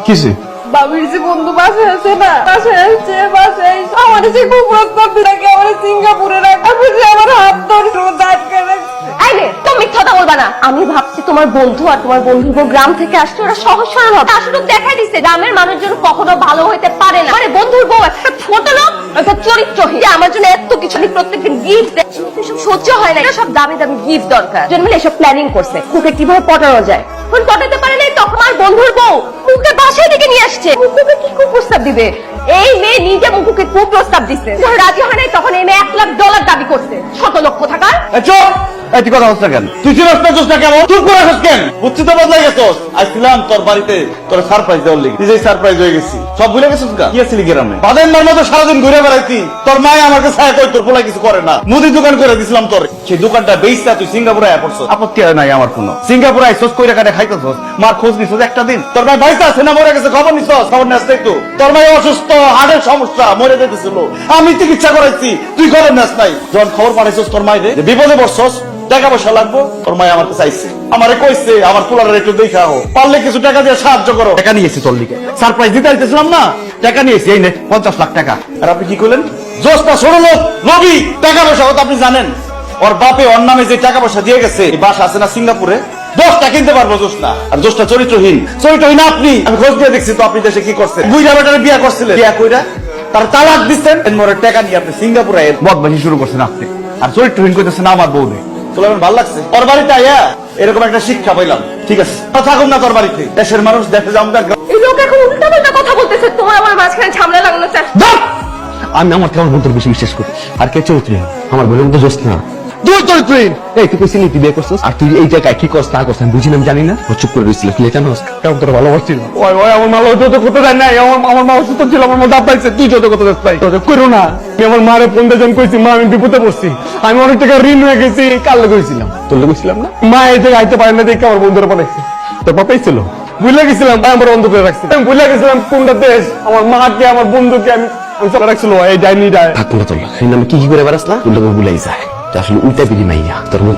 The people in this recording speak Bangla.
কিসে? বাবির যে বন্ধু বাসে আছে না, বাসে আসছে, বাসে আমার যে খুব প্রস্তাব দিলাকে আমার সিঙ্গাপুরে রাখবে, যে আমার হাত ধরে আটকে রাখছে। আইনে তো মিথ্যা কথা বলবা না। আমি ভাবছি তোমার বন্ধু আর তোমার বন্ধুর গ্রাম থেকে আসছে, ওরা সহজ সরল হবে। আসলে দেখাই দিচ্ছে গ্রামের মানুষজন কখনো ভালো হইতে পারে না। মানে বন্ধুর বউ একটা ছোট লোক, একটা চরিত্রহীন, যে আমার জন্য এত কিছু প্রত্যেকদিন গিফট দেয়, এসব সহ্য হয় না। সব দামি দামি গিফট দরকার, জন্য মিলে এসব প্ল্যানিং করছে ওকে কিভাবে পটানো যায়। কোন পটাতে পারে নাই, তখন আমার বন্ধুর বউ মুখে বাসায় থেকে নিয়ে আসছে। মুখে কি কুপ্রস্তাব দিবে? এই মেয়ে নিজে মুখে কুপ্রস্তাব দিচ্ছে, যখন রাজি হয় নাই তখন এই মেয়ে $1,00,000 দাবি করছে। শত লক্ষ টাকার। তুই কথা হচ্ছে কেন? তুই ছিল না কেন? চুপ করে আছিস কেন? বুঝছি তো বদলাই গেছস। আসছিলাম তোর বাড়িতে তোর সারপ্রাইজ দেওয়ার লিগে, নিজেই সারপ্রাইজ হয়ে গেছি। সব ভুলে গেছিস গা? কি আসলি গ্রামে? বাদের মার মতো সারাদিন ঘুরে বেড়াইছি। তোর মায়ে আমাকে ছায়া কই তোর পোলা কিছু করে না। মুদি দোকান করে দিছিলাম তোর, সেই দোকানটা বেচতা তুই সিঙ্গাপুরে আয়া পড়ছস। আপত্তি নাই আমার কোনো। সিঙ্গাপুরে আইছস, কইরা কাটে খাইতেছস, মার খোঁজ নিছস একটা দিন? তোর ভাই ভাইসা আছে না মরে গেছে, খবর নিছস? খবর নেস নাই তো? তোর ভাই অসুস্থ, হার্টের সমস্যা, মরে যেতেছিল, আমি চিকিৎসা করাইছি, তুই খবর নেস নাই? যখন খবর পাঠাইছস তোর মাইরে বিপদে পড়ছস, টাকা পয়সা লাগবো, তোর মাই আমাকে চাইছে, আমারে কইছে আমার পোলারের একটু দেখা হোক, পারলে কিছু টাকা দিয়ে সাহায্য করো। টাকা নিয়েছি তোর লিগে, সারপ্রাইজ দিতে আইতেছিলাম না, টাকা নিয়েছি, এই নে 50 লাখ টাকা। আর আপনি কি করলেন? জোসটা ছোট লোক, লোভী, টাকা পয়সা কথা আপনি জানেন? ওর বাপে ওর নামে যে টাকা পয়সা দিয়ে গেছে, এই বাসা আছে না সিঙ্গাপুরে, 10টা কিনতে পারবো জোসটা। আর জোসটা চরিত্রহীন, চরিত্রহীন আপনি। আমি খোঁজ দিয়ে দেখছি তো আপনি দেশে কি করছেন। বুইরা বেটারে বিয়া করছিলেন, বিয়া কইরা তার তালাক দিচ্ছেন, মোরে টাকা নিয়ে আপনি সিঙ্গাপুরে বদমাশি শুরু করছেন আপনি। আর চরিত্রহীন কইতেছেন আমার বউরে। তোর ভালো লাগছে? তোর বাড়িতে আয়া এরকম একটা শিক্ষা পাইলাম, ঠিক আছে থাকুন না তোর বাড়িতে। দেশের মানুষ দেখে যাও। এই লোক এখন উল্টা পাল্টা কথা বলতেছে, তোমার আমার মাঝখানে ঝামেলা লাগানো চাস। আমি আমার কেমন বন্ধুর বেশি বিশ্বাস করি। আর কে চরিত্রহীন? আমার বলে মতো জোস না, তুই চরিত্রহীন। এই তুই কইছিলি তুই বিয়ে করছিস, আর তুই এই জায়গায় কি করছ না করছ আমি বুঝি না, আমি জানি না। ও চুপ করে রইছিল, তুই জানোস কেমন তোর ভালোবাসছিল। ওই ওই আমার মাল যত করতে দেয় নাই, আমার মা অসুস্থ ছিল, আমার মা দাব পাইছে, তুই যত করতে দেয় পাই তোদের করো না। আমি আমার মারে 15 জন কইছি, মা আমি বিপদে পড়ছি, আমি অনেক টাকা ঋণ হয়ে গেছি, কাল কইছিলাম তোর কইছিলাম না। মা এই জায়গায় আইতে পারে না দেখে আমার বন্ধুরা পাঠাইছে, তোর বাপাই ছিল, ভুলে গেছিলাম, আমার বন্ধ করে রাখছি, আমি ভুলে গেছিলাম কোনটা দেশ, আমার মাকে আমার বন্ধুকে আমি চলে রাখছিল। এই ডাইনি ডাই থাকুন না তোর, এই নামে কি করে বেড়াস না, তোর লোক ভুলাই যায় আসলে উল্টা বিড়ি মাইয়া তোর মুখ